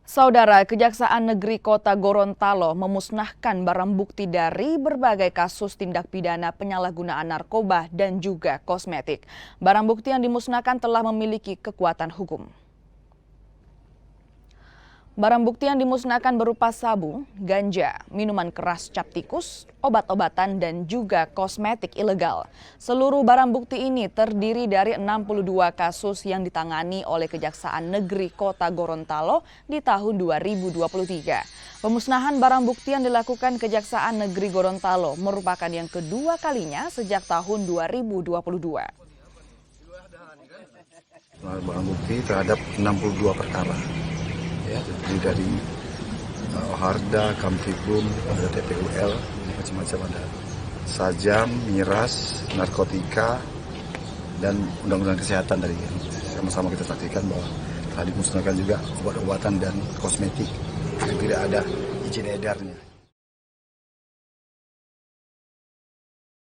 Saudara, Kejaksaan Negeri Kota Gorontalo memusnahkan barang bukti dari berbagai kasus tindak pidana penyalahgunaan narkoba dan juga kosmetik. Barang bukti yang dimusnahkan telah memiliki kekuatan hukum. Barang bukti yang dimusnahkan berupa sabu, ganja, minuman keras cap tikus, obat-obatan, dan juga kosmetik ilegal. Seluruh barang bukti ini terdiri dari 62 kasus yang ditangani oleh Kejaksaan Negeri Kota Gorontalo di tahun 2023. Pemusnahan barang bukti yang dilakukan Kejaksaan Negeri Gorontalo merupakan yang kedua kalinya sejak tahun 2022. Barang bukti terhadap 62 perkara. Ya, terdiri dari Harda, Kamtibum, ada TPUL, macam-macam, ada sajam, miras, narkotika, dan undang-undang kesehatan dari sama-sama kita saksikan bahwa telah dimusnahkan juga obat-obatan dan kosmetik yang tidak ada izin edarnya.